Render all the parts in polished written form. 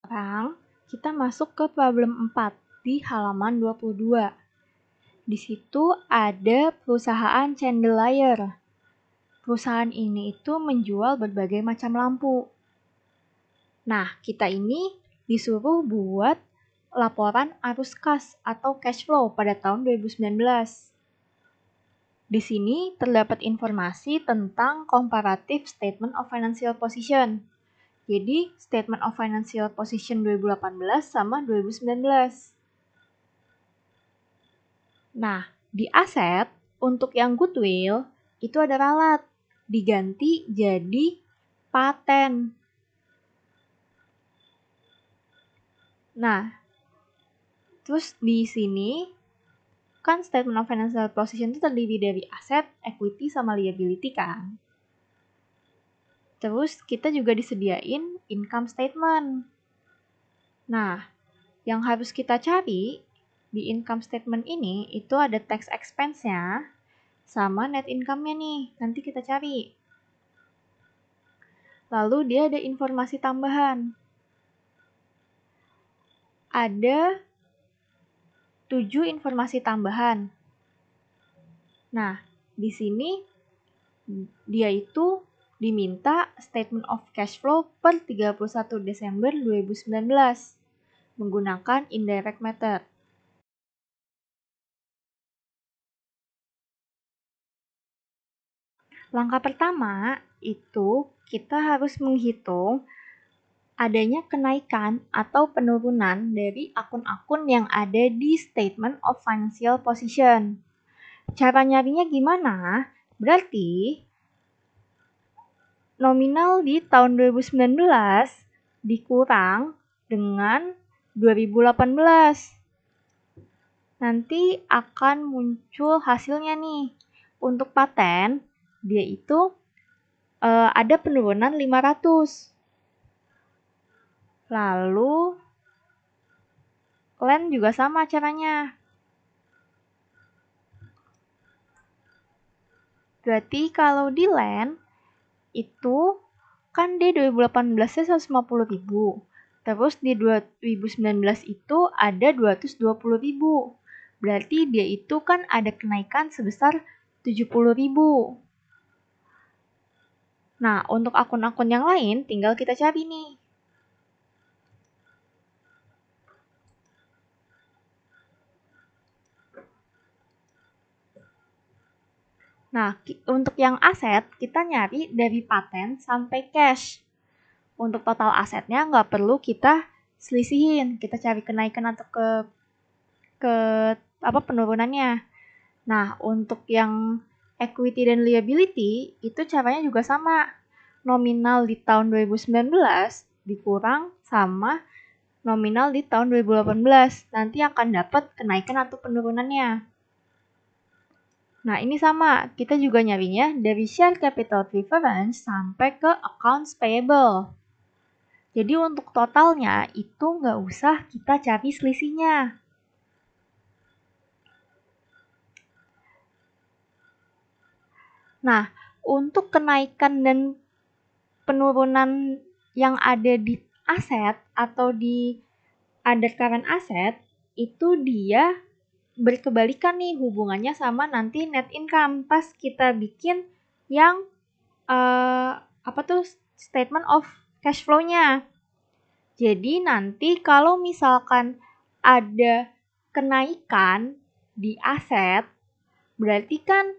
Sekarang kita masuk ke problem 4 di halaman 22. Di situ ada perusahaan chandelier. Perusahaan ini itu menjual berbagai macam lampu. Nah, kita ini disuruh buat laporan arus kas atau cash flow pada tahun 2019. Di sini terdapat informasi tentang comparative statement of financial position. Jadi, Statement of Financial Position 2018 sama 2019. Nah, di aset, untuk yang goodwill, itu ada ralat. Diganti jadi paten. Nah, terus di sini, kan Statement of Financial Position itu terdiri dari aset, equity, sama liability kan? Terus kita juga disediain income statement. Nah, yang harus kita cari di income statement ini itu ada tax expense-nya sama net income-nya nih. Nanti kita cari. Lalu dia ada informasi tambahan. Ada 7 informasi tambahan. Nah, di sini dia itu diminta statement of cash flow per 31 Desember 2019 menggunakan indirect method. Langkah pertama itu kita harus menghitung adanya kenaikan atau penurunan dari akun-akun yang ada di Statement of Financial Position. Cara nyarinya gimana? Berarti nominal di tahun 2019 dikurang dengan 2018. Nanti akan muncul hasilnya nih. Untuk paten, dia itu ada penurunan 500. Lalu, land juga sama caranya. Berarti kalau di land, itu kan di 2018-nya 150.000. Terus di 2019 itu ada 220.000. Berarti dia itu kan ada kenaikan sebesar 70.000. Nah, untuk akun-akun yang lain tinggal kita cari nih. Nah, untuk yang aset, kita nyari dari paten sampai cash. Untuk total asetnya nggak perlu kita selisihin. Kita cari kenaikan atau penurunannya. Nah, untuk yang equity dan liability, itu caranya juga sama. Nominal di tahun 2019 dikurang sama nominal di tahun 2018. Nanti akan dapat kenaikan atau penurunannya. Nah, ini sama. Kita juga nyarinya dari share capital preference sampai ke accounts payable. Jadi untuk totalnya itu nggak usah kita cari selisihnya. Nah, untuk kenaikan dan penurunan yang ada di aset atau di other current asset, itu dia berkebalikan nih hubungannya sama nanti net income pas kita bikin yang statement of cash flow-nya. Jadi nanti kalau misalkan ada kenaikan di aset, berarti kan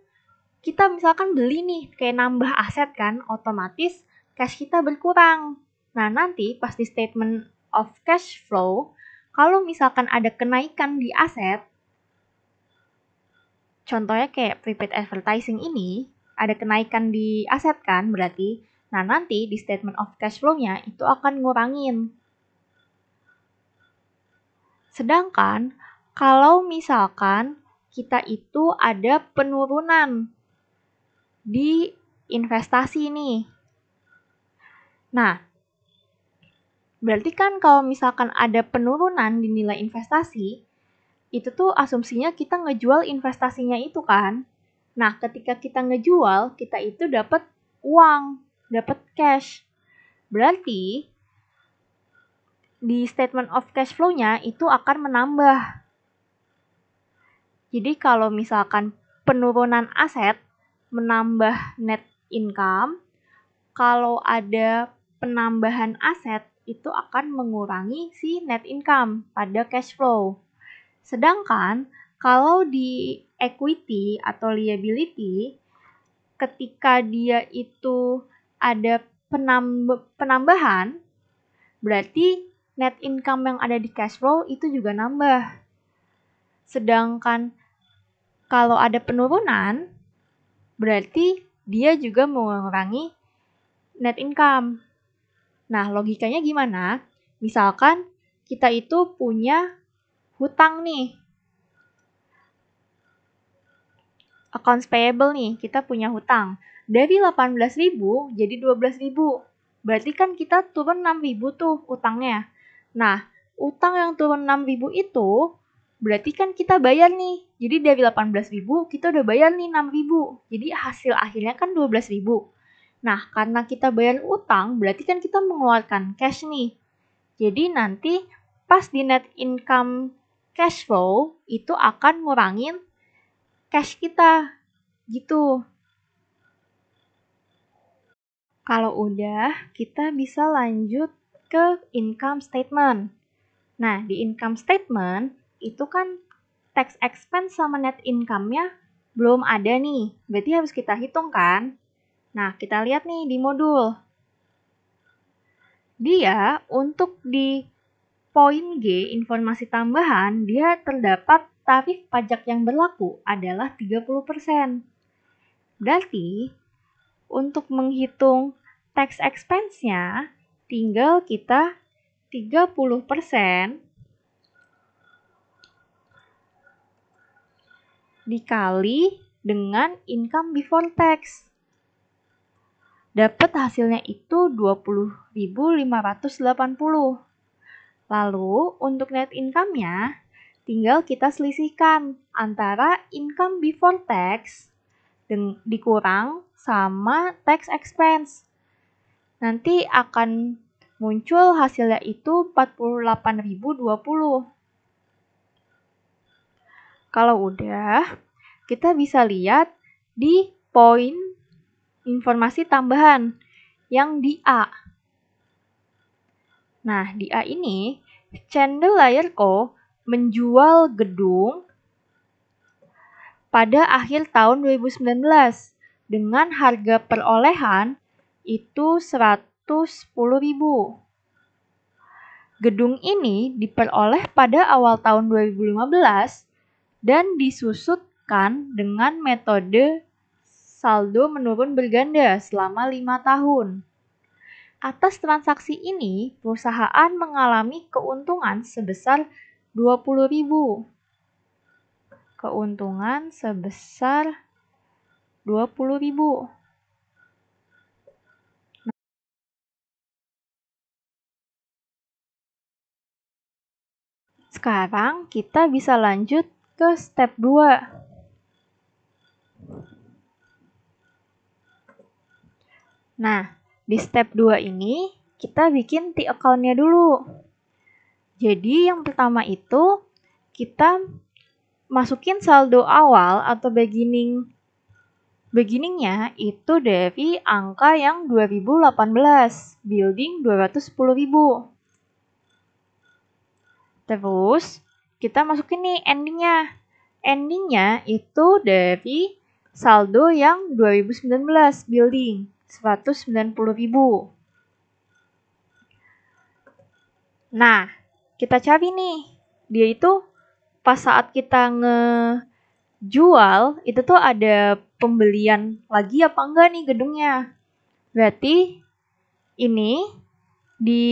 kita misalkan beli nih kayak nambah aset kan, otomatis cash kita berkurang. Nah, nanti pas di statement of cash flow, kalau misalkan ada kenaikan di aset, contohnya kayak prepaid advertising ini, ada kenaikan di aset kan berarti. Nah, nanti di statement of cash flow-nya itu akan ngurangin. Sedangkan kalau misalkan kita itu ada penurunan di investasi nih. Nah, berarti kan kalau misalkan ada penurunan di nilai investasi, itu tuh asumsinya kita ngejual investasinya itu kan. Nah, ketika kita ngejual, kita itu dapat uang, dapat cash. Berarti di statement of cash flow-nya itu akan menambah. Jadi kalau misalkan penurunan aset menambah net income, kalau ada penambahan aset itu akan mengurangi si net income pada cash flow. Sedangkan kalau di equity atau liability, ketika dia itu ada penambahan, berarti net income yang ada di cash flow itu juga nambah. Sedangkan kalau ada penurunan, berarti dia juga mengurangi net income. Nah, logikanya gimana? Misalkan kita itu punya hutang nih. Accounts payable nih, kita punya hutang. Dari 18.000 jadi 12.000. Berarti kan kita turun 6.000 tuh utangnya. Nah, utang yang turun 6.000 itu berarti kan kita bayar nih. Jadi dari 18.000 kita udah bayar nih 6.000. Jadi hasil akhirnya kan 12.000. Nah, karena kita bayar utang, berarti kan kita mengeluarkan cash nih. Jadi nanti pas di net income cash flow, itu akan ngurangin cash kita. Gitu. Kalau udah, kita bisa lanjut ke income statement. Nah, di income statement, itu kan tax expense sama net income-nya belum ada nih. Berarti harus kita hitung kan? Nah, kita lihat nih di modul. Dia untuk di poin G, informasi tambahan, dia terdapat tarif pajak yang berlaku adalah 30%. Berarti, untuk menghitung tax expense-nya, tinggal kita 30% dikali dengan income before tax. Dapat hasilnya itu 20.580. Lalu untuk net income-nya tinggal kita selisihkan antara income before tax dikurang sama tax expense. Nanti akan muncul hasilnya itu 48.020. Kalau udah, kita bisa lihat di poin informasi tambahan yang di A. Nah, di A ini, Chandelier Co. menjual gedung pada akhir tahun 2019 dengan harga perolehan itu 110.000. Gedung ini diperoleh pada awal tahun 2015 dan disusutkan dengan metode saldo menurun berganda selama 5 tahun. Atas transaksi ini, perusahaan mengalami keuntungan sebesar 20.000. Keuntungan sebesar 20.000. Sekarang kita bisa lanjut ke step 2. Nah, di step 2 ini kita bikin T-account-nya dulu. Jadi yang pertama itu kita masukin saldo awal atau beginningnya itu dari angka yang 2018, building 210.000. Terus kita masukin nih endingnya. Endingnya itu dari saldo yang 2019, building 190.000. Nah, kita cari nih, dia itu pas saat kita ngejual, itu tuh ada pembelian lagi apa enggak nih gedungnya. Berarti ini di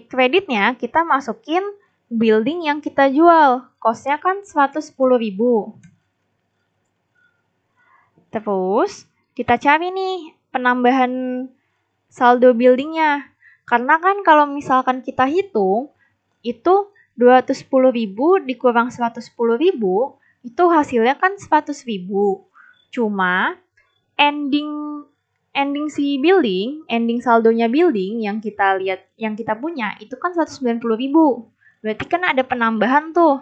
kreditnya kita masukin building yang kita jual. Cost-nya kan 110.000. Terus kita cari nih penambahan saldo buildingnya. Karena kan kalau misalkan kita hitung, itu 210.000 dikurang 110.000, itu hasilnya kan 100.000. Cuma ending ending ending saldonya building yang kita lihat, yang kita punya itu kan 190.000. Berarti kan ada penambahan tuh.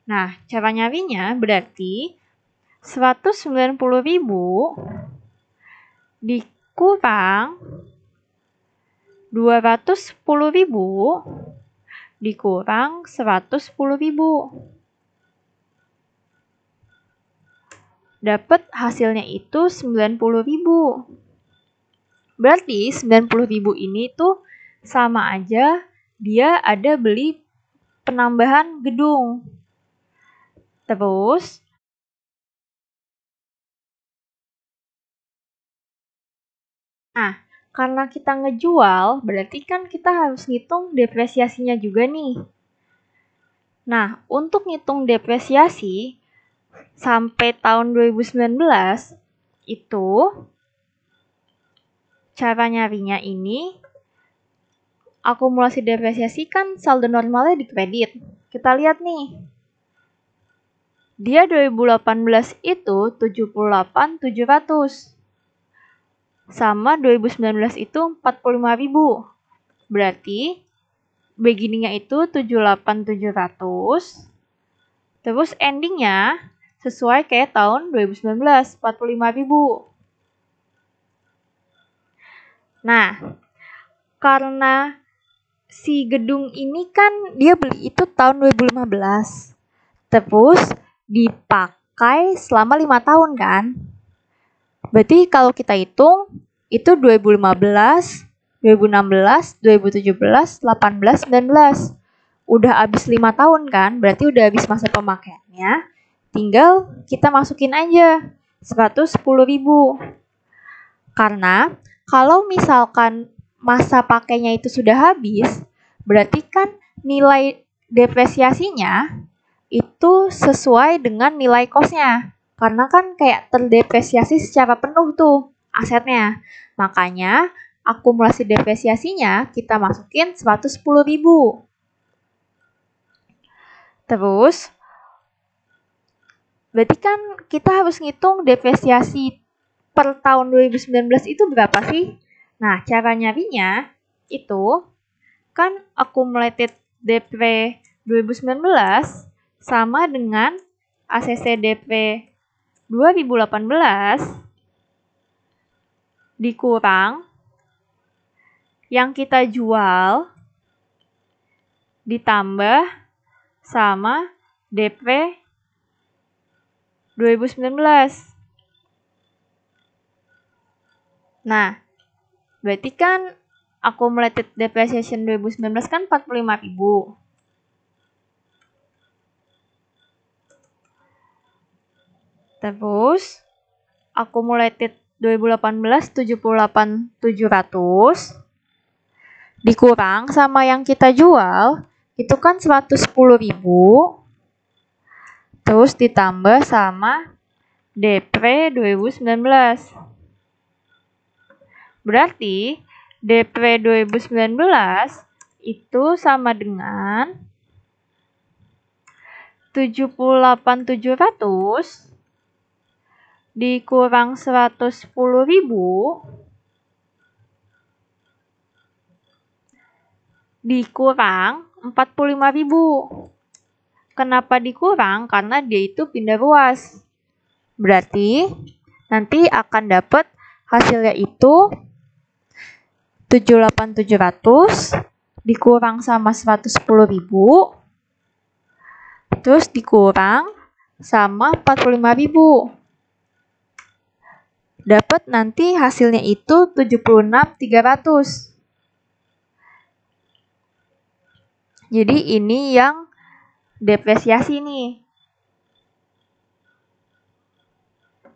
Nah, cara nyarinya berarti 190.000 dikurang 210.000 dikurang 110.000. Dapat hasilnya itu 90.000. Berarti 90.000 ini tuh sama aja dia ada beli penambahan gedung. Terus karena kita ngejual, berarti kan kita harus ngitung depresiasinya juga nih. Nah, untuk ngitung depresiasi sampai tahun 2019 itu cara nyarinya ini akumulasi depresiasi kan saldo normalnya di kredit. Kita lihat nih. Dia 2018 itu 78.700. Sama 2019 itu 45.000. Berarti beginningnya itu 78.700. Terus endingnya sesuai kayak tahun 2019, 45.000. Nah, karena si gedung ini kan dia beli itu tahun 2015. Terus dipakai selama 5 tahun kan? Berarti kalau kita hitung itu 2015, 2016, 2017, 18, 19. Udah habis 5 tahun kan? Berarti udah habis masa pemakaiannya. Tinggal kita masukin aja 110.000. Karena kalau misalkan masa pakainya itu sudah habis, berarti kan nilai depresiasinya itu sesuai dengan nilai kosnya. Karena kan kayak terdepresiasi secara penuh tuh asetnya. Makanya akumulasi depresiasinya kita masukin 110.000. Terus, berarti kan kita harus ngitung depresiasi per tahun 2019 itu berapa sih? Nah, cara nyarinya itu kan accumulated depre 2019 sama dengan ACC depre 2018 dikurang yang kita jual ditambah sama depre 2019. Nah, berarti kan accumulated depreciation 2019 kan 45.000. Terus accumulated 2018 78.700 dikurang sama yang kita jual itu kan 110.000. Terus ditambah sama depre 2019. Berarti depre 2019 itu sama dengan 78.700 dikurang 110.000 dikurang 45.000. Kenapa dikurang? Karena dia itu pindah ruas. Berarti nanti akan dapat hasilnya itu 78.700 dikurang sama 110.000 terus dikurang sama 45.000. Dapat nanti hasilnya itu 76.300. Jadi ini yang depresiasi nih.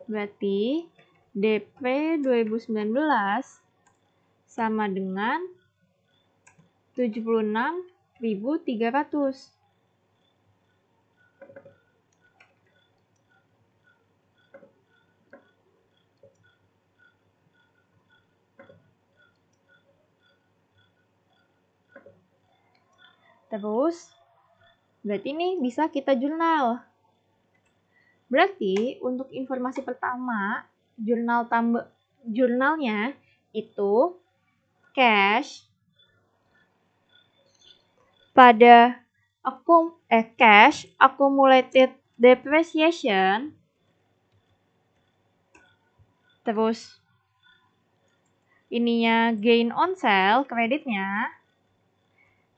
Berarti DP 2019 sama dengan 76.300. Terus, berarti ini bisa kita jurnal. Berarti untuk informasi pertama, jurnal jurnalnya itu cash pada cash accumulated depreciation, terus ininya gain on sale kreditnya,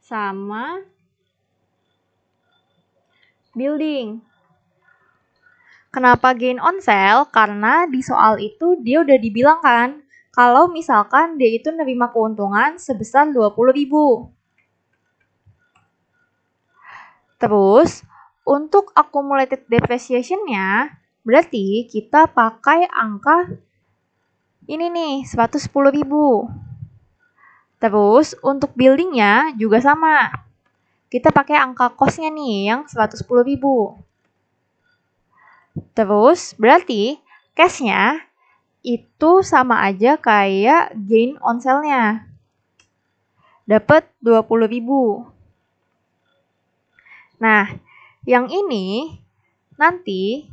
sama building. Kenapa gain on sale? Karena di soal itu dia udah dibilang kan, kalau misalkan dia itu nerima keuntungan sebesar 20.000. Terus, untuk accumulated depreciation-nya, berarti kita pakai angka ini nih, 110.000. Terus, untuk building-nya juga sama. Kita pakai angka cost-nya nih, yang 110.000. Terus, berarti cash-nya itu sama aja kayak gain on sale-nya. Dapat 20.000. Nah, yang ini nanti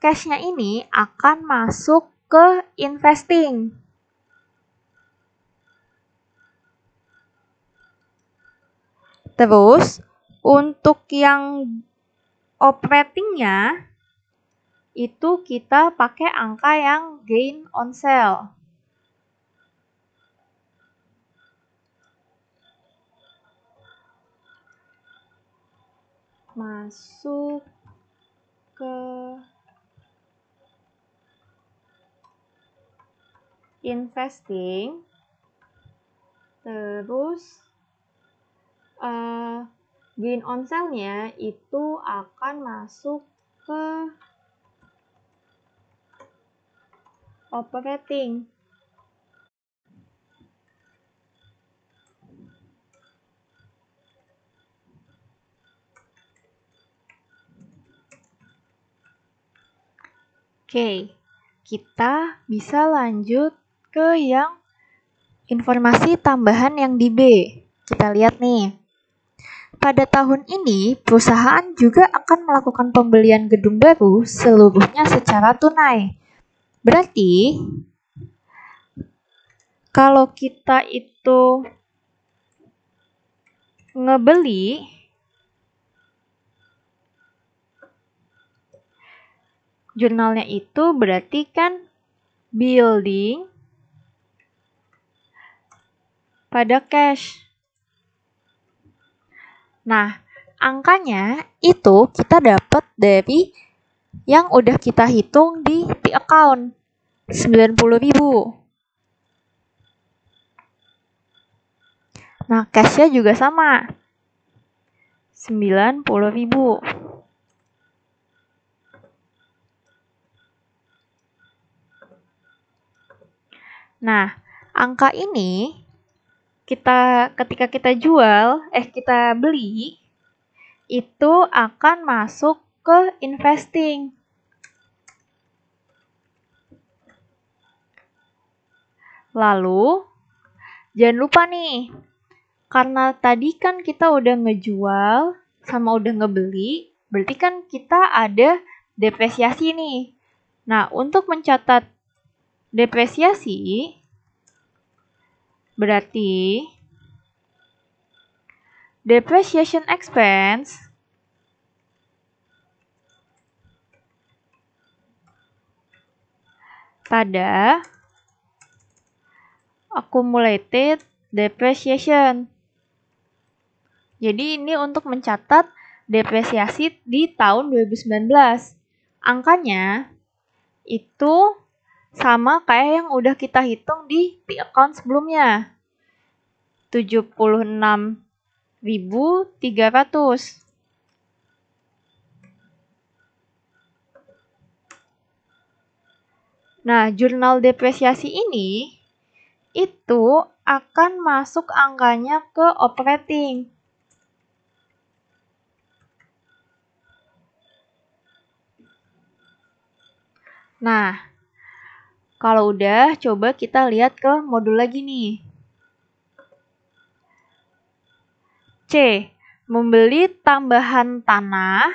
cash-nya ini akan masuk ke investing. Terus, untuk yang operating-nya itu kita pakai angka yang gain on sale. Masuk ke investing, terus gain on sale-nya itu akan masuk ke operating. Oke, kita bisa lanjut ke yang informasi tambahan yang di B. Kita lihat nih. Pada tahun ini, perusahaan juga akan melakukan pembelian gedung baru seluruhnya secara tunai. Berarti, kalau kita itu ngebeli jurnalnya itu berarti kan building pada cash. Nah, angkanya itu kita dapat dari yang udah kita hitung di account, 90.000. Nah, cash-nya juga sama, 90.000. Nah, angka ini ketika kita kita beli, itu akan masuk ke investing. Lalu, jangan lupa nih, karena tadi kan kita udah ngejual sama udah ngebeli, berarti kan kita ada depresiasi nih. Nah, untuk mencatat depresiasi, berarti depreciation expense pada accumulated depreciation. Jadi ini untuk mencatat depresiasi di tahun 2019. Angkanya itu sama kayak yang udah kita hitung di account sebelumnya. 76.300. Nah, jurnal depresiasi ini itu akan masuk angkanya ke operating. Nah, kalau udah, coba kita lihat ke modul lagi nih. C. Membeli tambahan tanah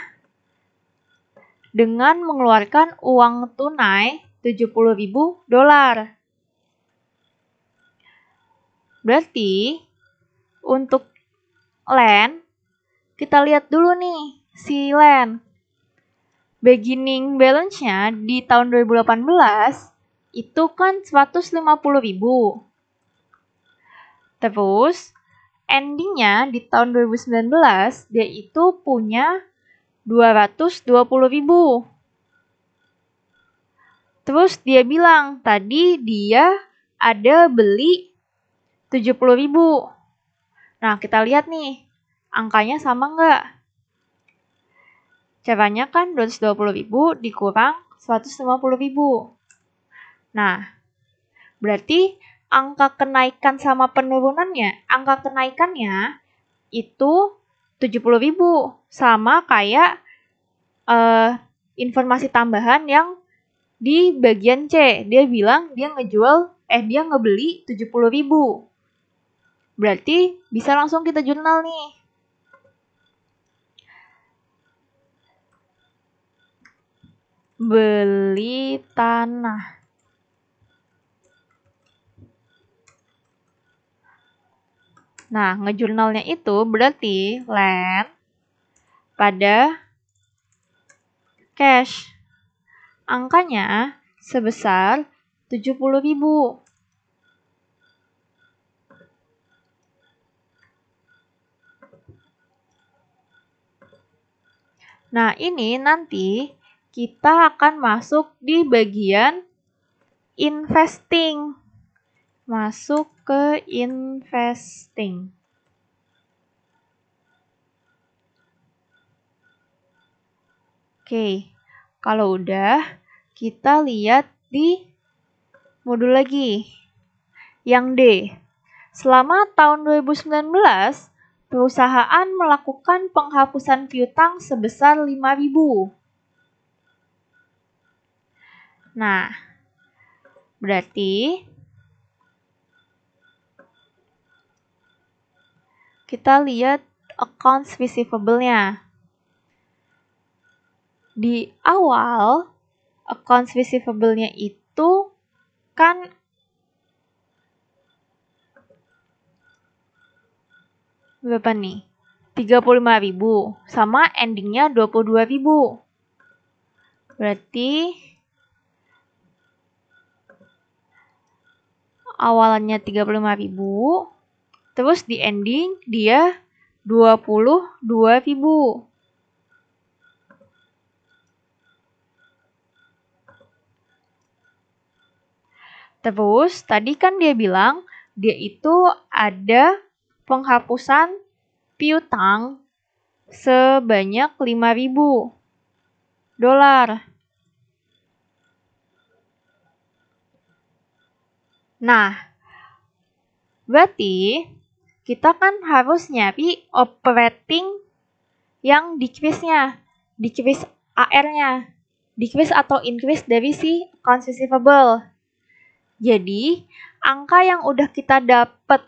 dengan mengeluarkan uang tunai $70.000. Berarti untuk land, kita lihat dulu nih si land. Beginning balance-nya di tahun 2018 itu kan 150.000. Terus endingnya di tahun 2019 dia itu punya 220.000. Terus dia bilang tadi dia ada beli 70.000. Nah, kita lihat nih, angkanya sama nggak? Caranya kan 220.000 dikurang 150.000. Nah, berarti angka kenaikan sama penurunannya, angka kenaikannya itu 70.000. Sama kayak informasi tambahan yang di bagian C. Dia bilang dia ngebeli 70.000. Berarti bisa langsung kita jurnal nih. Beli tanah. Nah, ngejurnalnya itu berarti land pada cash. Angkanya sebesar 70.000. Nah, ini nanti kita akan masuk di bagian investing. Masuk ke investing. Oke, kalau udah, kita lihat di modul lagi. Yang D. Selama tahun 2019, perusahaan melakukan penghapusan piutang sebesar 5.000. Nah, berarti kita lihat accounts receivable-nya. Di awal, accounts receivable-nya itu kan berapa nih? 35.000 sama endingnya 22.000. Berarti awalannya 35.000, terus di ending dia 22.000. Terus tadi kan dia bilang dia itu ada penghapusan piutang sebanyak $5.000. Nah, berarti kita kan harus nyari operating yang decrease-nya, decrease AR-nya, decrease atau increase dari si accounts receivable. Jadi, angka yang udah kita dapat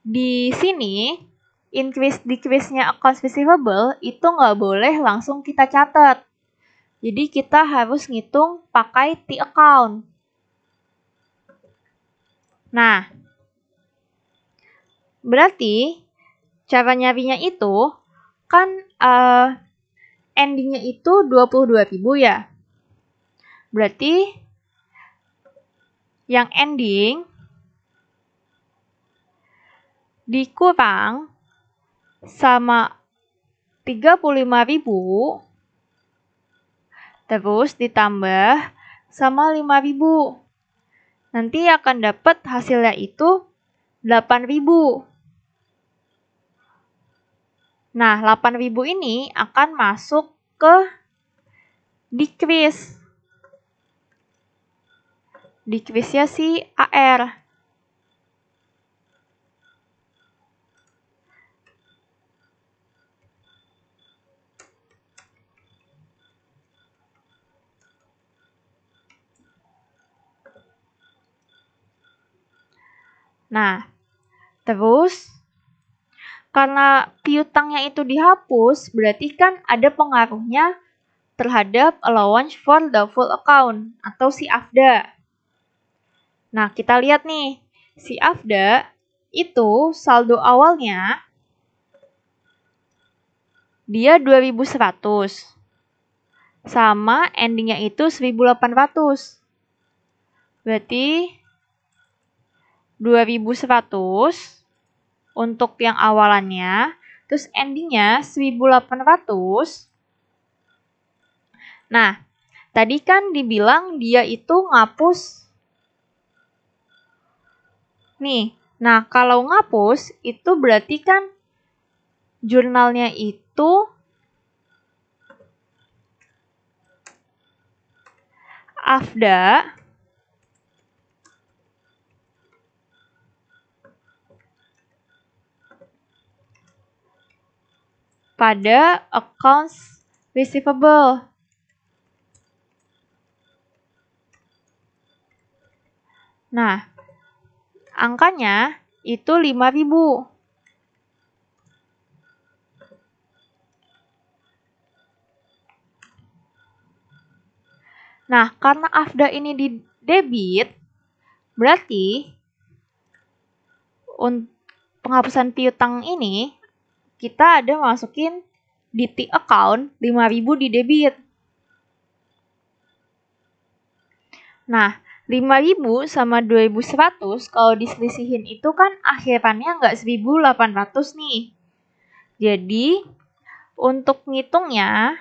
di sini, increase decrease-nya accounts receivable, itu nggak boleh langsung kita catat. Jadi, kita harus ngitung pakai T account. Nah, berarti cara nyarinya itu kan endingnya itu 22.000 ya. Berarti yang ending dikurang sama 35.000 terus ditambah sama 5.000. Nanti akan dapat hasilnya itu 8.000. Nah, 8.000 ini akan masuk ke decrease. Decrease-nya si AR. Nah, terus karena piutangnya itu dihapus, berarti kan ada pengaruhnya terhadap allowance for the full account atau si AFDA. Nah, kita lihat nih, si AFDA itu saldo awalnya dia 2.100 sama endingnya itu 1.800. Berarti 2.100 untuk yang awalannya, terus endingnya 1.800. Nah, tadi kan dibilang dia itu ngapus. Nih, nah kalau ngapus itu berarti kan jurnalnya itu AFDA pada accounts receivable. Nah, angkanya itu 5.000. Nah, karena AFDA ini di debit, berarti untuk penghapusan piutang ini kita ada masukin di T account 5.000 di debit. Nah, 5.000 sama 2.100 kalau diselisihin itu kan akhirannya nggak 1.800 nih. Jadi, untuk ngitungnya,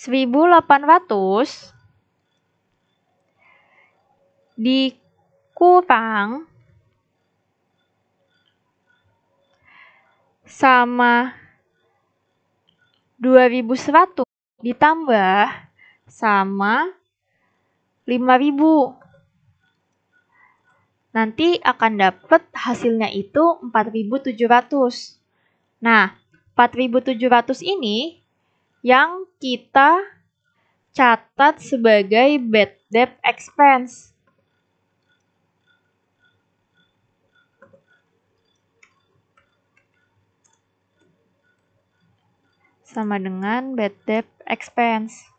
$1.800 dikurang sama 2.100 ditambah sama 5.000. Nanti akan dapat hasilnya itu 4.700. Nah, 4.700 ini yang kita catat sebagai bad debt expense. Sama dengan bad debt expense.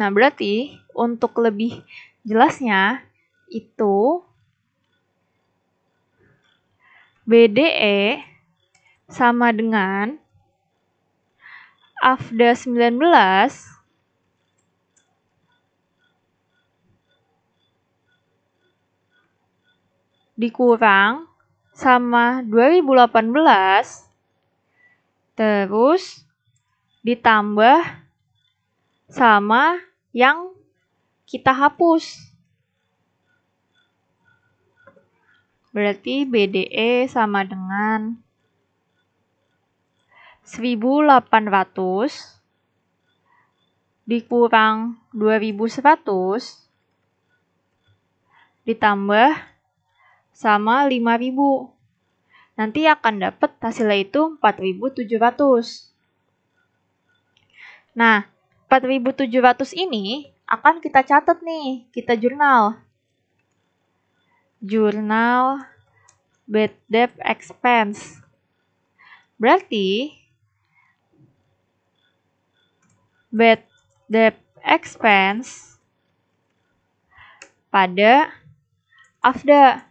Nah, berarti untuk lebih jelasnya itu BDE sama dengan AFDA 19 dikurang sama 2018 terus ditambah sama yang kita hapus. Berarti BDE sama dengan 1.800 dikurang 2.100 ditambah sama 5.000. Nanti akan dapat hasilnya itu 4.700. Nah, 4.700 ini akan kita catat nih, kita jurnal. Jurnal bad debt expense. Berarti bad debt expense pada AFDA.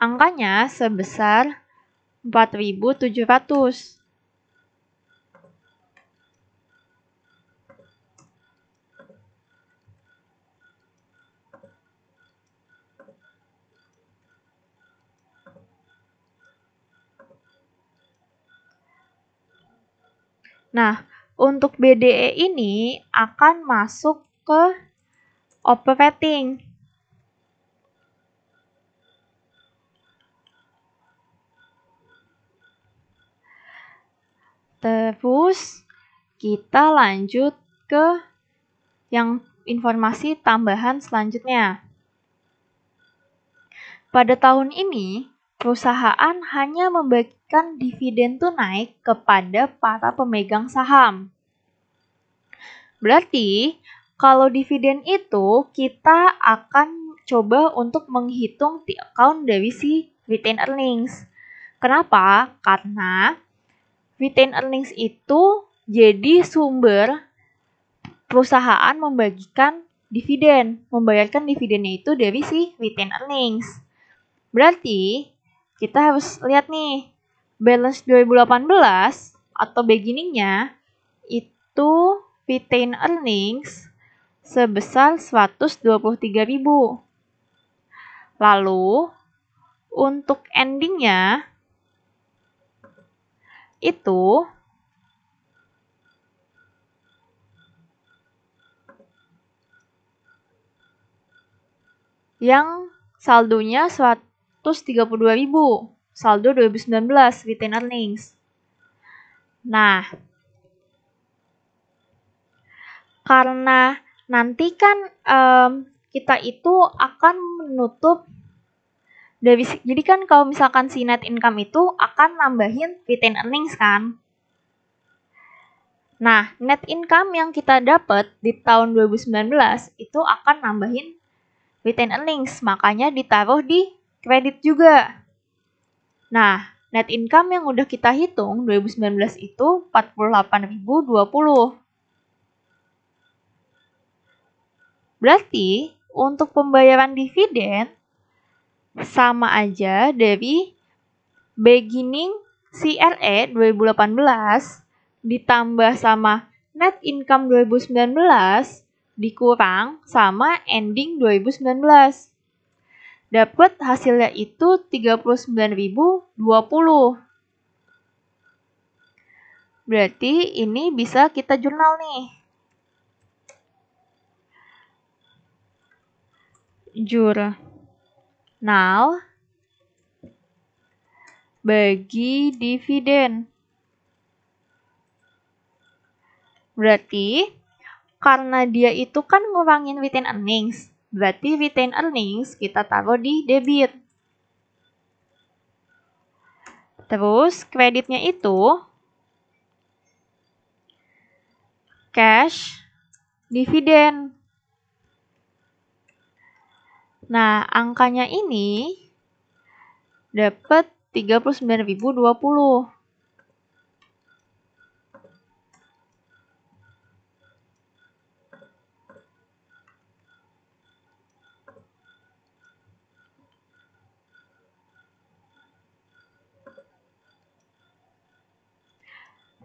Angkanya sebesar 4.700. Nah, untuk BDE ini akan masuk ke operating. Terus kita lanjut ke yang informasi tambahan selanjutnya. Pada tahun ini, perusahaan hanya membagikan dividen tunai kepada para pemegang saham. Berarti, kalau dividen itu kita akan coba untuk menghitung di account dari si retained earnings. Kenapa? Karena retained earnings itu jadi sumber perusahaan membagikan dividen, membayarkan dividennya itu dari si retained earnings. Berarti kita harus lihat nih, balance 2018 atau beginningnya itu retained earnings sebesar 123.000. Lalu untuk endingnya itu yang saldonya 132.000, saldo 2019 retained earnings. Nah, karena nanti kan kita itu akan menutup dari, jadi kan kalau misalkan si net income itu akan nambahin retained earnings kan. Nah, net income yang kita dapat di tahun 2019 itu akan nambahin retained earnings, makanya ditaruh di kredit juga. Nah, net income yang udah kita hitung 2019 itu 48.020. Berarti untuk pembayaran dividen sama aja dari beginning CRE 2018 ditambah sama net income 2019 dikurang sama ending 2019. Dapat hasilnya itu 39.020. Berarti ini bisa kita jurnal nih. Jurnal bagi dividen. Berarti karena dia itu kan ngurangin retained earnings, berarti retained earnings kita taruh di debit. Terus kreditnya itu cash dividen. Nah, angkanya ini dapat 39.020.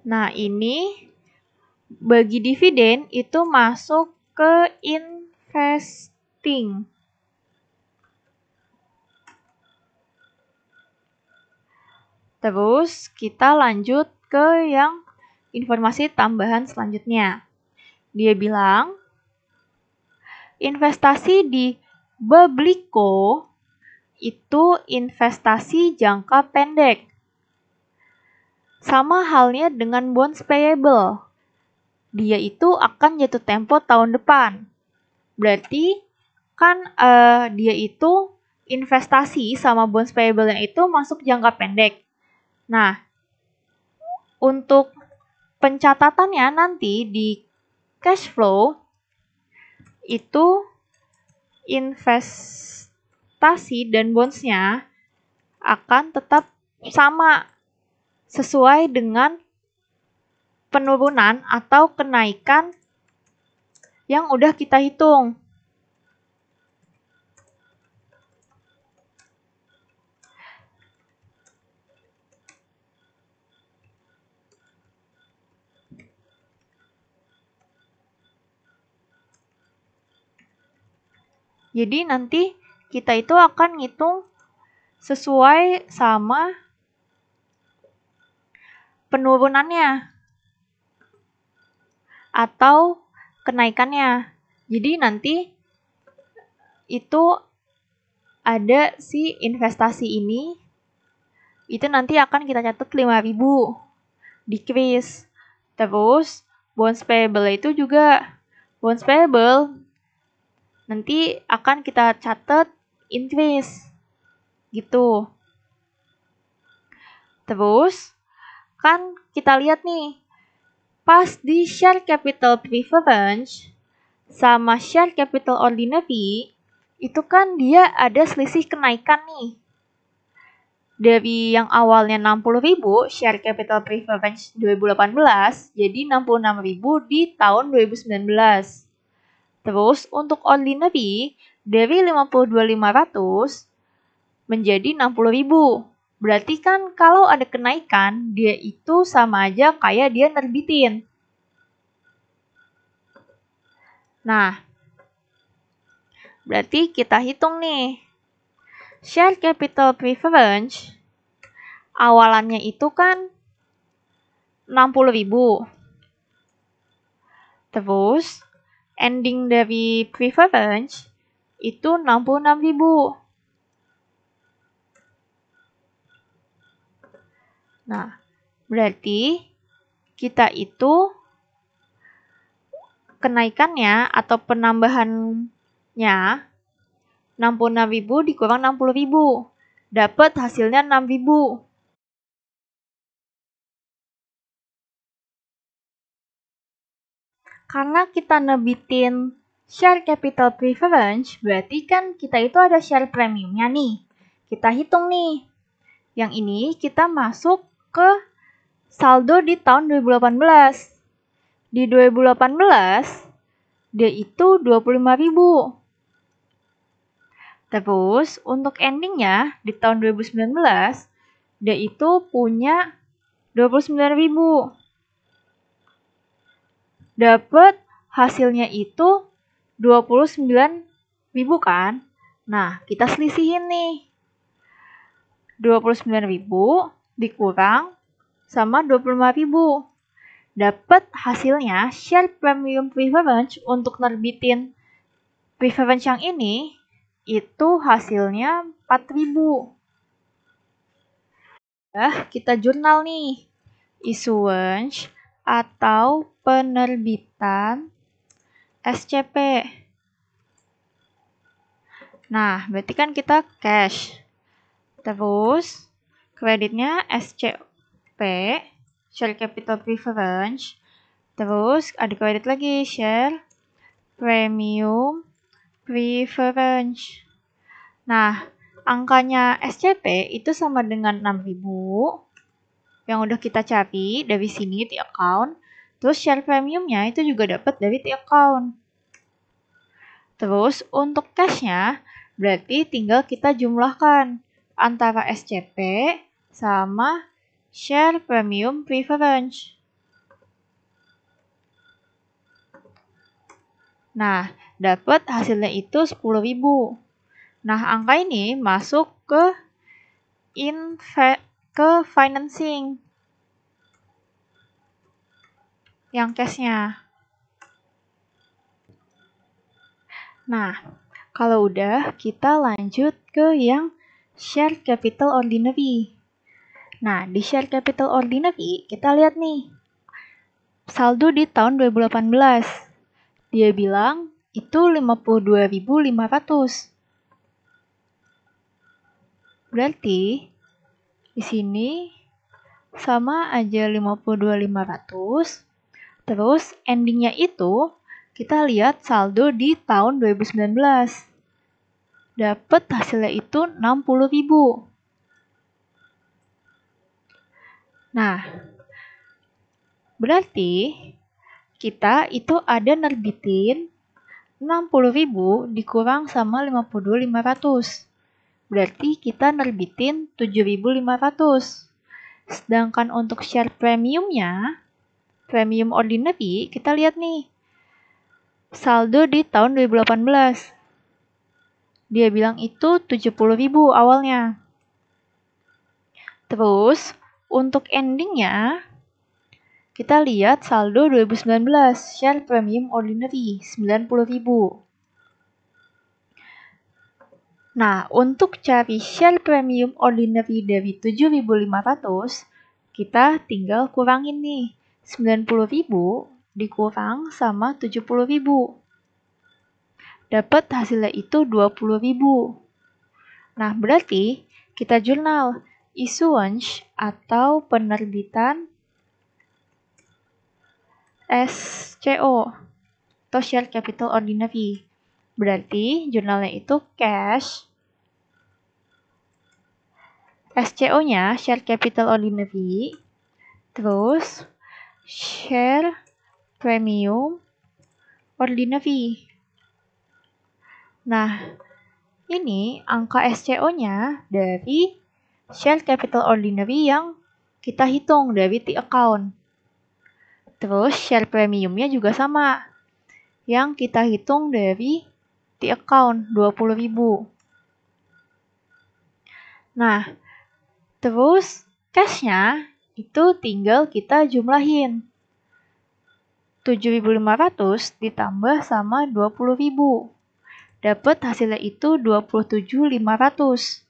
Nah, ini bagi dividen itu masuk ke investing. Terus kita lanjut ke yang informasi tambahan selanjutnya. Dia bilang, investasi di Babliko itu investasi jangka pendek. Sama halnya dengan bonds payable. Dia itu akan jatuh tempo tahun depan. Berarti kan dia itu investasi sama bonds payable-nya itu masuk jangka pendek. Nah, untuk pencatatannya nanti di cash flow itu investasi dan bonds-nya akan tetap sama sesuai dengan penurunan atau kenaikan yang udah kita hitung. Jadi nanti kita itu akan ngitung sesuai sama penurunannya atau kenaikannya. Jadi nanti itu ada si investasi ini, itu nanti akan kita catat 5.000 decrease. Terus bonds payable itu juga bonds payable nanti akan kita catat increase gitu. Terus, kan kita lihat nih, pas di share capital preference sama share capital ordinary, itu kan dia ada selisih kenaikan nih. Dari yang awalnya 60.000 share capital preference 2018 jadi 66.000 di tahun 2019. Terus untuk ordinary dari 52.500 menjadi 60.000. Berarti kan kalau ada kenaikan, dia itu sama aja kayak dia nerbitin. Nah, berarti kita hitung nih. Share capital preference awalannya itu kan 60.000. Terus ending dari preference itu 66.000. Nah, berarti kita itu kenaikannya atau penambahannya 66.000 dikurang 60.000. Dapat hasilnya 6.000. Karena kita nebitin share capital preference, berarti kan kita itu ada share premiumnya nih. Kita hitung nih. Yang ini kita masuk ke saldo di tahun 2018. Di 2018, dia itu 25.000. Terus, untuk endingnya di tahun 2019, dia itu punya 29.000. Dapat hasilnya itu 29.000 kan? Nah, kita selisihin nih. 29.000 dikurang sama 25.000. Dapat hasilnya share premium preference untuk nerbitin preference yang ini itu hasilnya 4.000. Kita jurnal nih. Issuance atau penerbitan SCP. Nah, berarti kan kita cash. Terus kreditnya SCP, share capital preference. Terus ada kredit lagi, share premium preference. Nah, angkanya SCP itu sama dengan 6.000 yang udah kita cari dari sini di account. Terus share premiumnya itu juga dapat dari di account. Terus untuk cashnya berarti tinggal kita jumlahkan antara SCP sama share premium preference. Nah, dapat hasilnya itu 10.000. Nah, angka ini masuk ke financing yang cashnya. Nah, kalau udah, kita lanjut ke yang share capital ordinary. Nah, di share capital ordinary, kita lihat nih, saldo di tahun 2018. Dia bilang itu 52.500. Berarti di sini sama aja 52.500. Terus endingnya itu kita lihat saldo di tahun 2019. Dapat hasilnya itu 60.000. Nah, berarti kita itu ada nerbitin 60.000 dikurang sama 52.500. Berarti kita nerbitin 7.500. Sedangkan untuk share premiumnya, premium ordinary, kita lihat nih. Saldo di tahun 2018. Dia bilang itu 70.000 awalnya. Terus, untuk endingnya, kita lihat saldo 2019, share premium ordinary, 90.000. Nah, untuk cari share premium ordinary dari 7.500, kita tinggal kurangin nih. 90.000 dikurang sama 70.000. Dapat hasilnya itu 20.000. Nah, berarti kita jurnal issuance atau penerbitan SCO atau Share Capital Ordinary. Berarti jurnalnya itu cash, SCO-nya Share Capital Ordinary, terus Share Premium Ordinary. Nah, ini angka SCO-nya dari Share Capital Ordinary yang kita hitung dari T-account. Terus share premiumnya juga sama, yang kita hitung dari T-account 20.000. Nah, terus cash-nya itu tinggal kita jumlahin. 7.500 ditambah sama 20.000. Dapat hasilnya itu 27.500.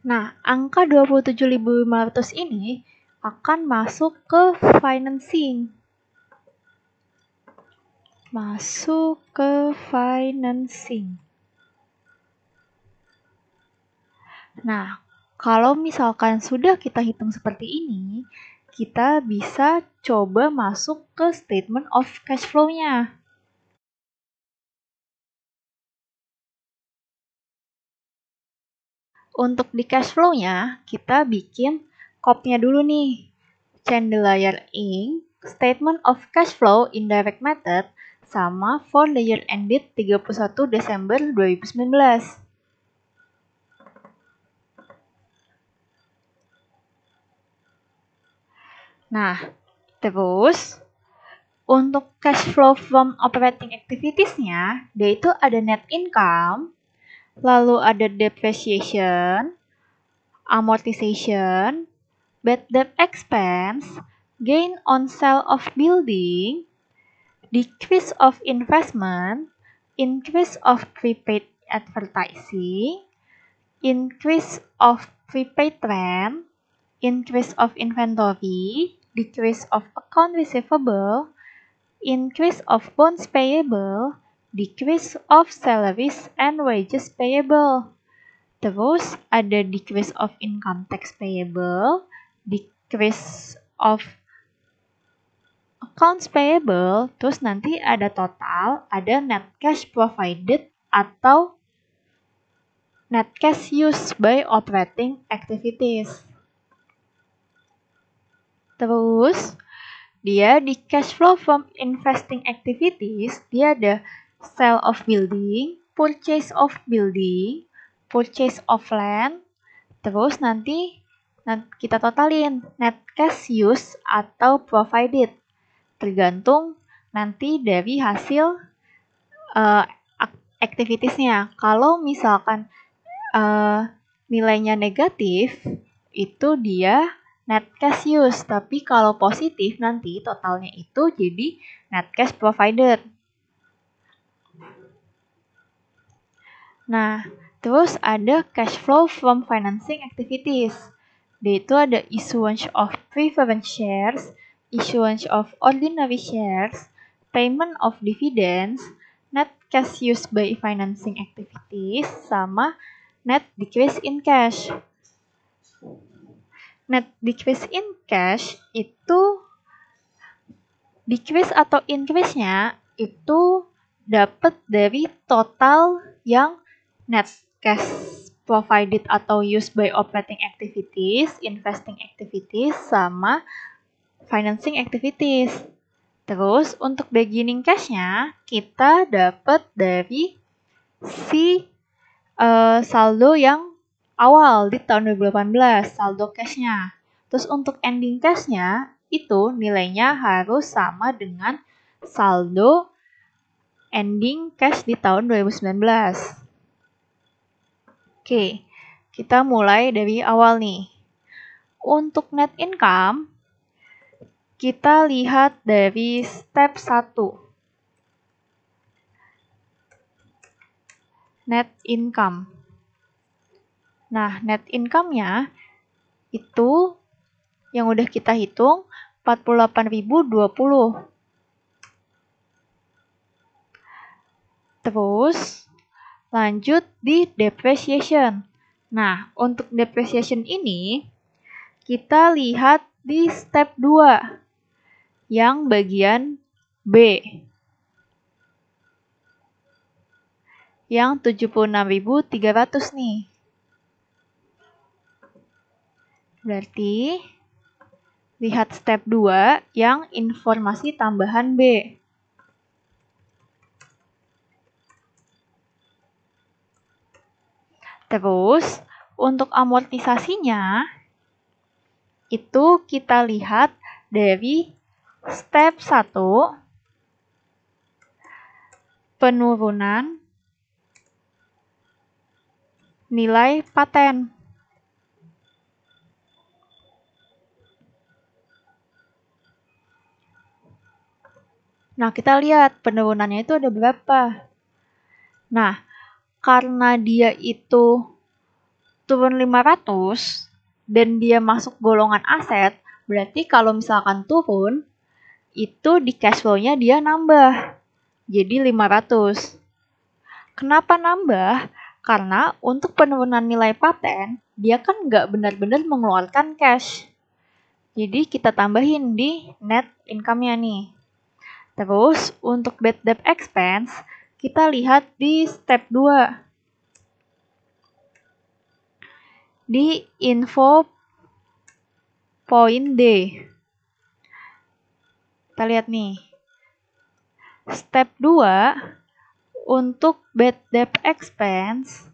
Nah, angka 27.500 ini akan masuk ke financing. Nah, kalau misalkan sudah kita hitung seperti ini, kita bisa coba masuk ke statement of cash flow-nya. Untuk di cash flow-nya, kita bikin kopnya dulu nih. Chandelier Inc. Statement of Cash Flow Indirect Method sama for the year ended 31 Desember 2019. Nah, terus untuk cash flow from operating activities-nya, dia itu ada net income, lalu ada depreciation, amortization, bad debt expense, gain on sale of building, decrease of investment, increase of prepaid advertising, increase of prepaid rent, increase of inventory, decrease of account receivable, increase of bonds payable, decrease of salaries and wages payable. Terus ada decrease of income tax payable, decrease of accounts payable, terus nanti ada total, ada net cash provided atau net cash used by operating activities. Terus dia di cash flow from investing activities, dia ada sale of building, purchase of building, purchase of land, terus nanti kita totalin net cash use atau provided, tergantung nanti dari hasil activitiesnya. Kalau misalkan nilainya negatif, itu dia net cash use, tapi kalau positif nanti totalnya itu jadi net cash provided. Nah, terus ada cash flow from financing activities. Dia itu ada issuance of preference shares, issuance of ordinary shares, payment of dividends, net cash used by financing activities, sama net decrease in cash. Net decrease in cash itu decrease atau increase-nya itu dapat dari total yang net cash provided atau used by operating activities, investing activities, sama financing activities. Terus untuk beginning cash-nya kita dapat dari si saldo yang awal di tahun 2018, saldo cash-nya. Terus untuk ending cash-nya itu nilainya harus sama dengan saldo ending cash di tahun 2019. Oke, kita mulai dari awal nih. Untuk net income, kita lihat dari step 1. Net income. Nah, net income-nya itu yang udah kita hitung 48.020. Terus lanjut di depreciation. Nah, untuk depreciation ini, kita lihat di step 2, yang bagian B. Yang 76.300 nih. Berarti, lihat step 2 yang informasi tambahan B. Terus, untuk amortisasinya, itu kita lihat dari step 1, penurunan nilai paten. Nah, kita lihat penurunannya itu ada berapa. Nah, karena dia itu turun 500 dan dia masuk golongan aset, berarti kalau misalkan turun, itu di cash flow-nya dia nambah. Jadi 500. Kenapa nambah? Karena untuk penurunan nilai paten, dia kan nggak benar-benar mengeluarkan cash. Jadi kita tambahin di net income-nya nih. Terus untuk bad debt expense, kita lihat di step 2. Di info point D. Kita lihat nih. Step 2, untuk bad debt expense,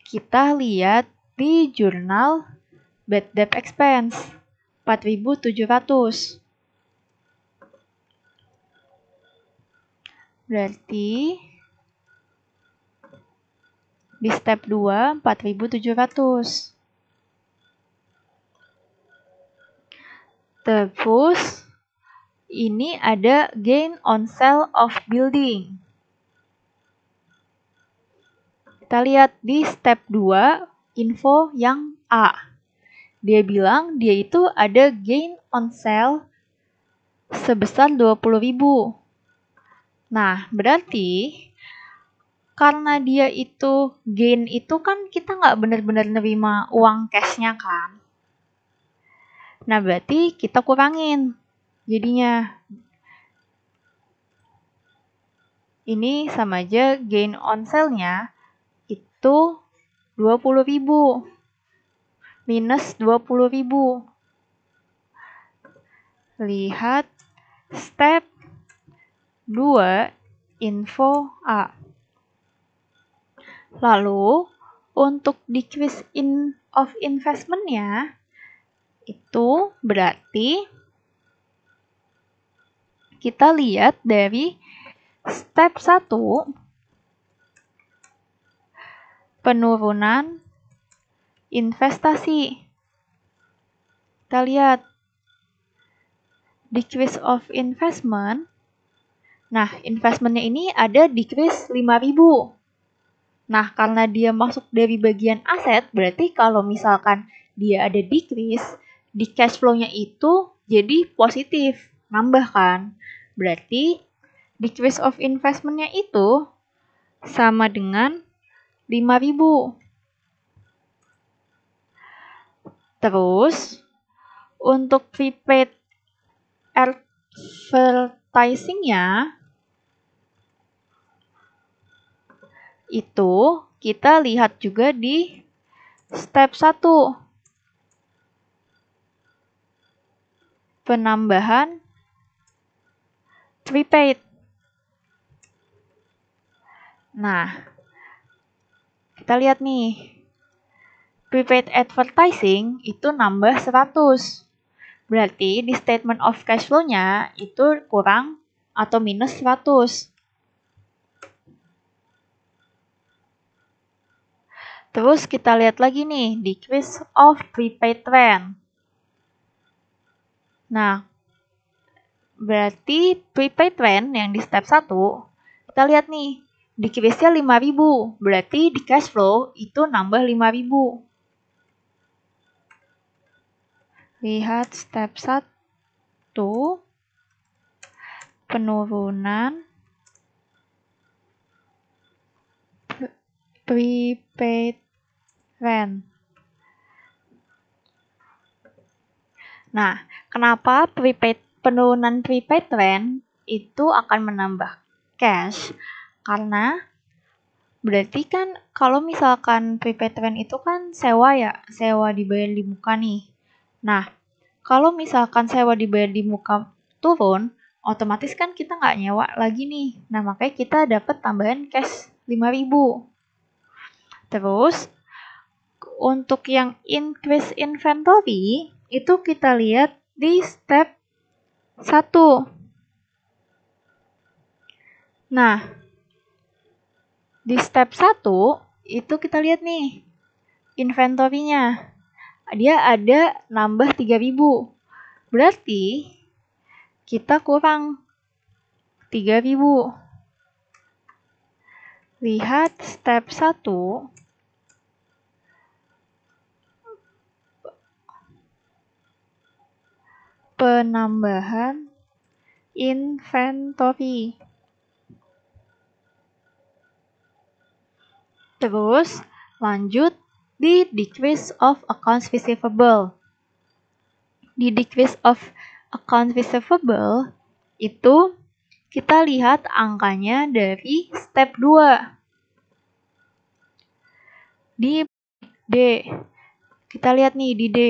kita lihat di jurnal bad debt expense 4.700. Berarti di step 2 4.700. Terus ini ada gain on sale of building. Kita lihat di step 2 info yang A. Dia bilang dia itu ada gain on sale sebesar 20.000. Nah, berarti karena dia itu gain itu kan kita nggak benar-benar nerima uang cashnya kan. Nah, berarti kita kurangin. Jadinya ini sama aja gain on sale-nya itu 20.000 minus 20.000. Lihat step 2 info A. Lalu untuk decrease of investment-nya itu berarti kita lihat dari step 1, penurunan investasi. Kita lihat decrease of investment. Nah, investmentnya ini ada decrease 5.000. Nah, karena dia masuk dari bagian aset, berarti kalau misalkan dia ada decrease, di cash flow-nya itu jadi positif, nambah kan. Berarti decrease of investment-nya itu sama dengan 5.000. Terus, untuk prepaid advertising-nya, itu kita lihat juga di step 1. Penambahan prepaid. Nah, kita lihat nih. Prepaid advertising itu nambah 100. Berarti di statement of cash flow-nya itu kurang atau minus 100. Terus kita lihat lagi nih, decrease of prepaid trend. Nah, berarti prepaid trend yang di step 1, kita lihat nih, decrease-nya 5.000. Berarti di cash flow itu nambah 5.000. Lihat step 1, penurunan prepaid rent. Nah, kenapa penurunan prepaid rent itu akan menambah cash? Karena berarti kan kalau misalkan prepaid rent itu kan sewa ya, sewa dibayar di muka nih. Nah, kalau misalkan sewa dibayar di muka turun, otomatis kan kita nggak nyewa lagi nih. Nah, makanya kita dapat tambahan cash 5.000. Terus, untuk yang increase inventory, itu kita lihat di step 1. Nah, di step 1, itu kita lihat nih, inventory-nya. Dia ada nambah 3.000. Berarti, kita kurang 3.000. Lihat step 1. Penambahan inventory. Terus, lanjut di decrease of accounts receivable. Di decrease of accounts receivable, itu kita lihat angkanya dari step 2. Di D. Kita lihat nih di D.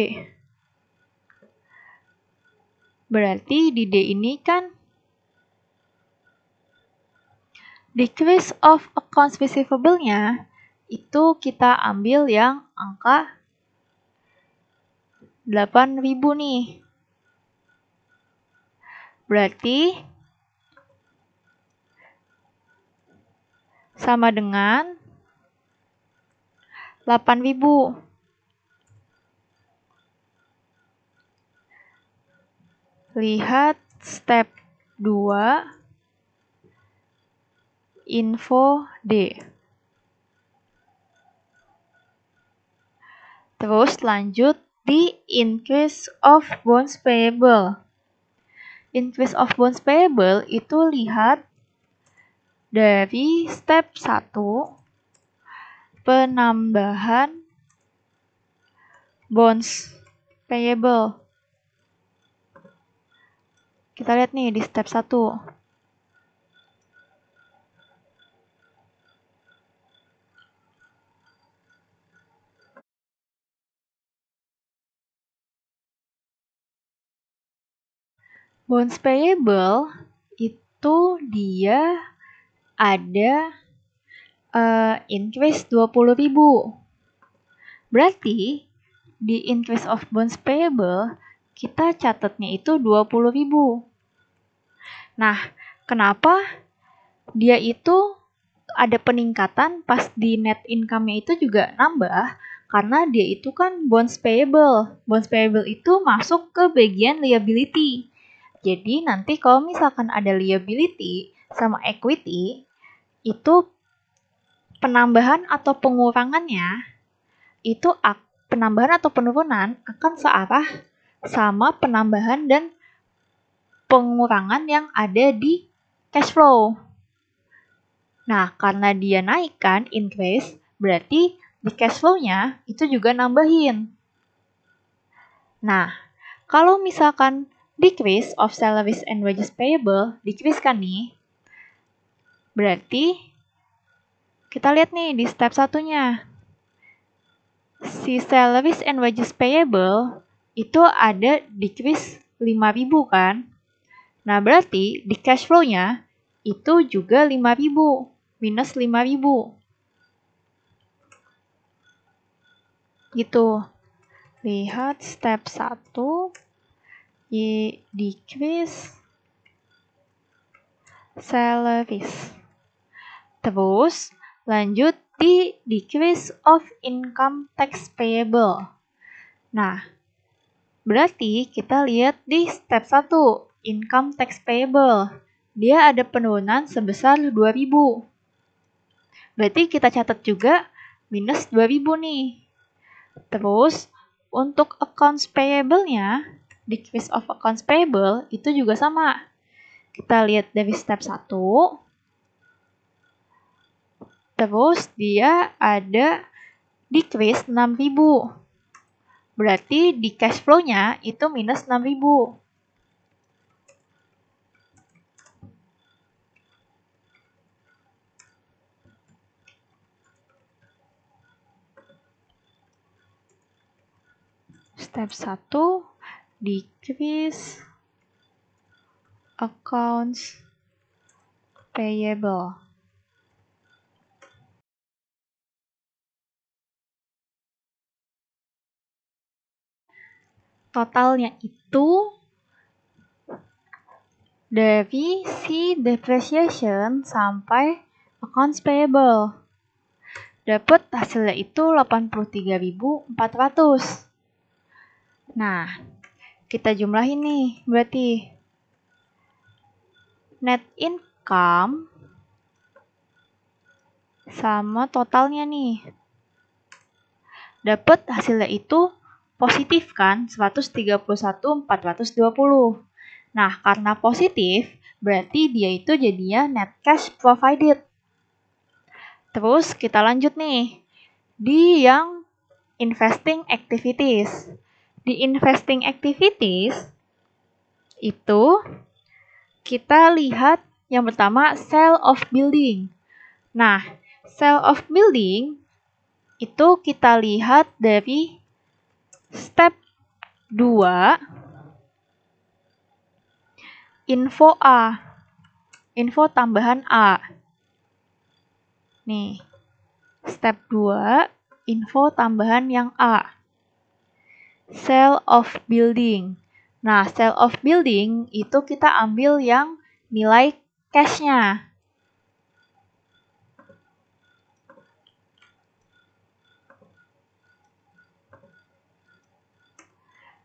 Berarti di D ini kan decrease of accounts receivable-nya itu kita ambil yang angka 8.000 nih. Berarti sama dengan 8.000. Lihat step 2, info D. Terus lanjut di increase of bonds payable. Increase of bonds payable itu lihat dari step 1, penambahan bonds payable. Kita lihat nih di step 1. Bonds payable itu dia ada increase 20.000. Berarti di increase of bonds payable kita catatnya itu 20.000. Nah, kenapa dia itu ada peningkatan pas di net income-nya itu juga nambah? Karena dia itu kan bonds payable. Bonds payable itu masuk ke bagian liability. Jadi nanti kalau misalkan ada liability sama equity, itu penambahan atau pengurangannya, itu penambahan atau penurunan akan searah sama penambahan dan pengurangan yang ada di cash flow. Nah, karena dia naik kan, increase, berarti di cash flow-nya itu juga nambahin. Nah, kalau misalkan decrease of salaries and wages payable, decrease kan nih, berarti kita lihat nih di step 1-nya. Si salaries and wages payable itu ada decrease 5.000 kan. Nah, berarti di cash flow-nya itu juga 5.000, minus 5.000. Gitu. Lihat step 1, decrease salaries. Terus, lanjut di decrease of income tax payable. Nah, berarti kita lihat di step 1, income tax payable. Dia ada penurunan sebesar 2.000. Berarti kita catat juga minus 2.000 nih. Terus, untuk accounts payable-nya, decrease of accounts payable itu juga sama. Kita lihat dari step 1. Terus dia ada decrease 6.000. Berarti di cash flow-nya itu minus 6.000. Step 1, decrease accounts payable. Totalnya itu dari si depreciation sampai accounts payable. Dapat hasilnya itu 83.400. Nah, kita jumlahin nih berarti. Net income sama totalnya nih. Dapat hasilnya itu positif kan, 131.420. Nah, karena positif, berarti dia itu jadinya net cash provided. Terus kita lanjut nih, di yang investing activities. Di investing activities, itu kita lihat yang pertama sale of building. Nah, sale of building itu kita lihat dari step 2, info A. Info tambahan A. Nih, step 2, info tambahan yang A. Sale of building. Nah, sale of building itu kita ambil yang nilai cash-nya.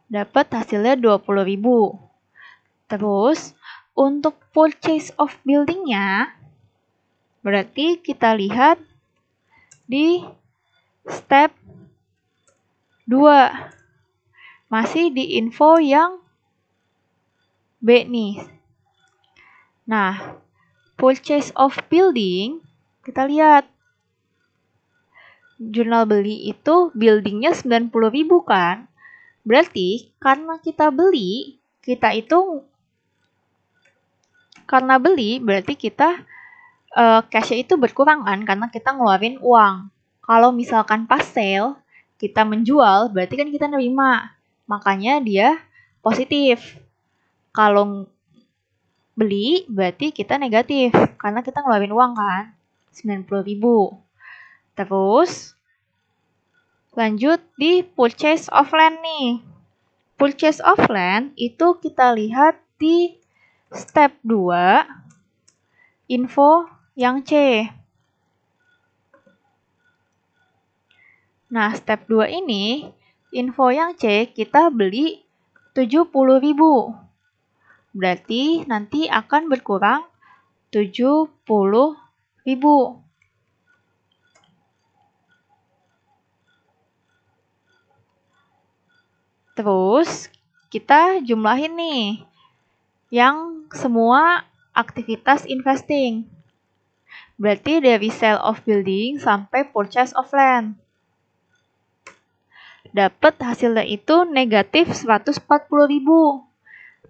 Dapat hasilnya 20.000. Terus, untuk purchase of building-nya, berarti kita lihat di step 2. Masih di info yang B nih. Nah, purchase of building, kita lihat. Jurnal beli itu buildingnya 90.000 kan? Berarti karena kita beli, berarti kita cash-nya itu berkurang kan, karena kita ngeluarin uang. Kalau misalkan pas sale, kita menjual, berarti kan kita nerima. Makanya dia positif. Kalau beli, berarti kita negatif, karena kita ngeluarin uang kan, 90.000. Terus, lanjut di purchase of land nih. Purchase of land itu kita lihat di step 2, info yang C. Nah, step 2 ini, info yang C kita beli 70.000. Berarti nanti akan berkurang 70.000. Terus, kita jumlahin nih yang semua aktivitas investing. Berarti dari sale of building sampai purchase of land. Dapat hasilnya itu negatif 140.000.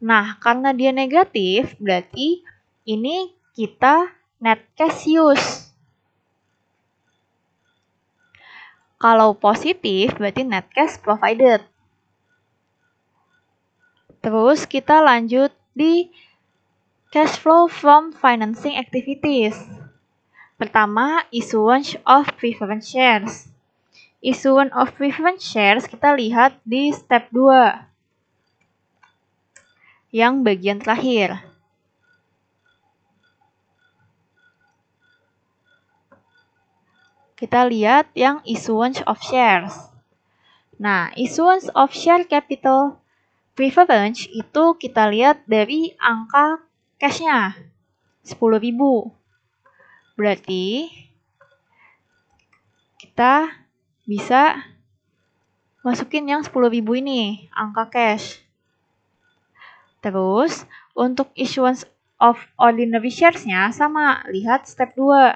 Nah, karena dia negatif, berarti ini kita net cash use. Kalau positif, berarti net cash provided. Terus kita lanjut di cash flow from financing activities. Pertama, issuance of preference shares. Issuance of preference shares kita lihat di step 2. Yang bagian terakhir. Kita lihat yang issuance of shares. Nah, issuance of share capital preference itu kita lihat dari angka cash-nya, 10.000. Berarti kita bisa masukin yang 10.000 ini, angka cash. Terus, untuk issuance of ordinary shares-nya sama, lihat step 2.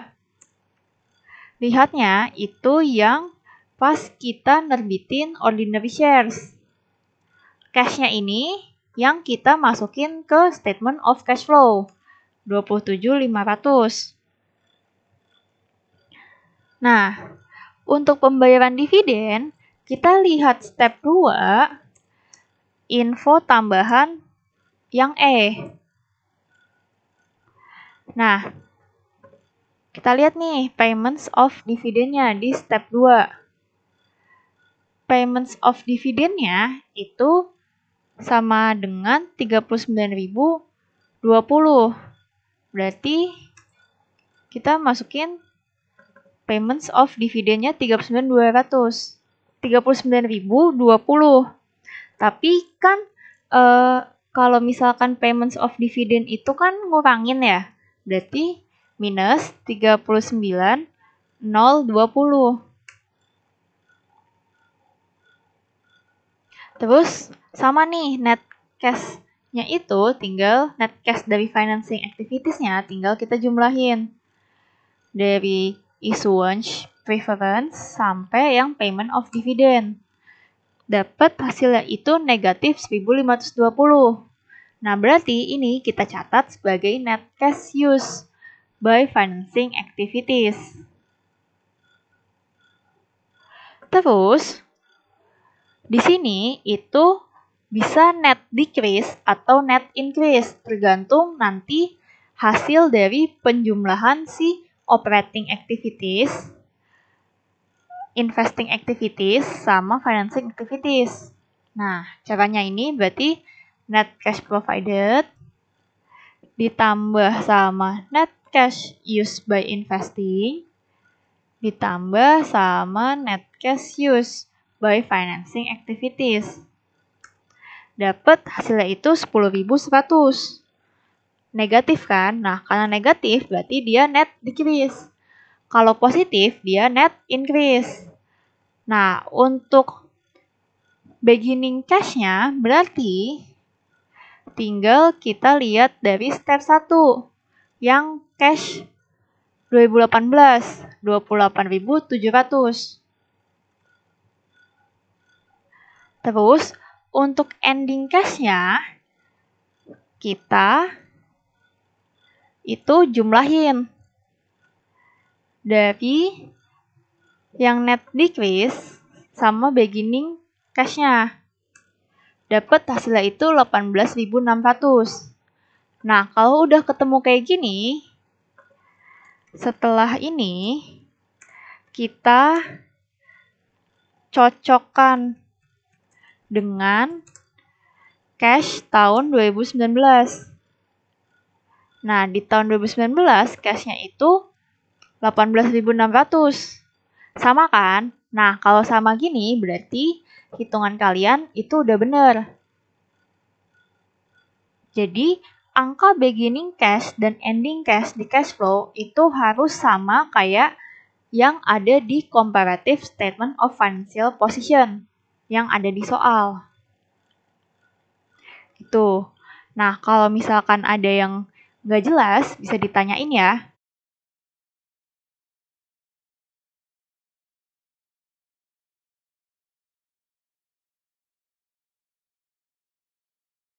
Lihatnya itu yang pas kita nerbitin ordinary shares. Cash-nya ini yang kita masukin ke statement of cash flow, 27.500. Nah, untuk pembayaran dividen, kita lihat step 2, info tambahan yang E. Nah, kita lihat nih payments of dividendnya di step 2. Payments of dividendnya itu sama dengan 39.020. Berarti kita masukin payments of dividendnya 39.200. 39.020. Tapi kan kalau misalkan payments of dividend itu kan ngurangin ya. Berarti minus 39.020. Terus sama nih net cash-nya itu tinggal net cash dari financing activities-nya tinggal kita jumlahin. Dari issuance preference sampai yang payment of dividend. Dapat hasilnya itu negatif 1.520. Nah, berarti ini kita catat sebagai net cash use by financing activities. Terus, di sini itu bisa net decrease atau net increase, tergantung nanti hasil dari penjumlahan si operating activities, investing activities, sama financing activities. Nah, caranya ini berarti net cash provided ditambah sama net cash used by investing ditambah sama net cash used by financing activities. Dapat hasilnya itu 10.100. Negatif kan? Nah, karena negatif berarti dia net decrease. Kalau positif dia net increase. Nah, untuk beginning cash-nya berarti tinggal kita lihat dari step 1 yang cash 2018 28.700. Terus untuk ending cash-nya kita itu jumlahin dari yang net decrease sama beginning cash-nya. Dapat hasilnya itu 18.600. Nah, kalau udah ketemu kayak gini, setelah ini kita cocokkan dengan cash tahun 2019. Nah, di tahun 2019 cash-nya itu 18.600. Sama kan? Nah, kalau sama gini berarti hitungan kalian itu udah bener. Jadi, angka beginning cash dan ending cash di cash flow itu harus sama kayak yang ada di comparative statement of financial position yang ada di soal. Itu. Nah, kalau misalkan ada yang nggak jelas, bisa ditanyain ya.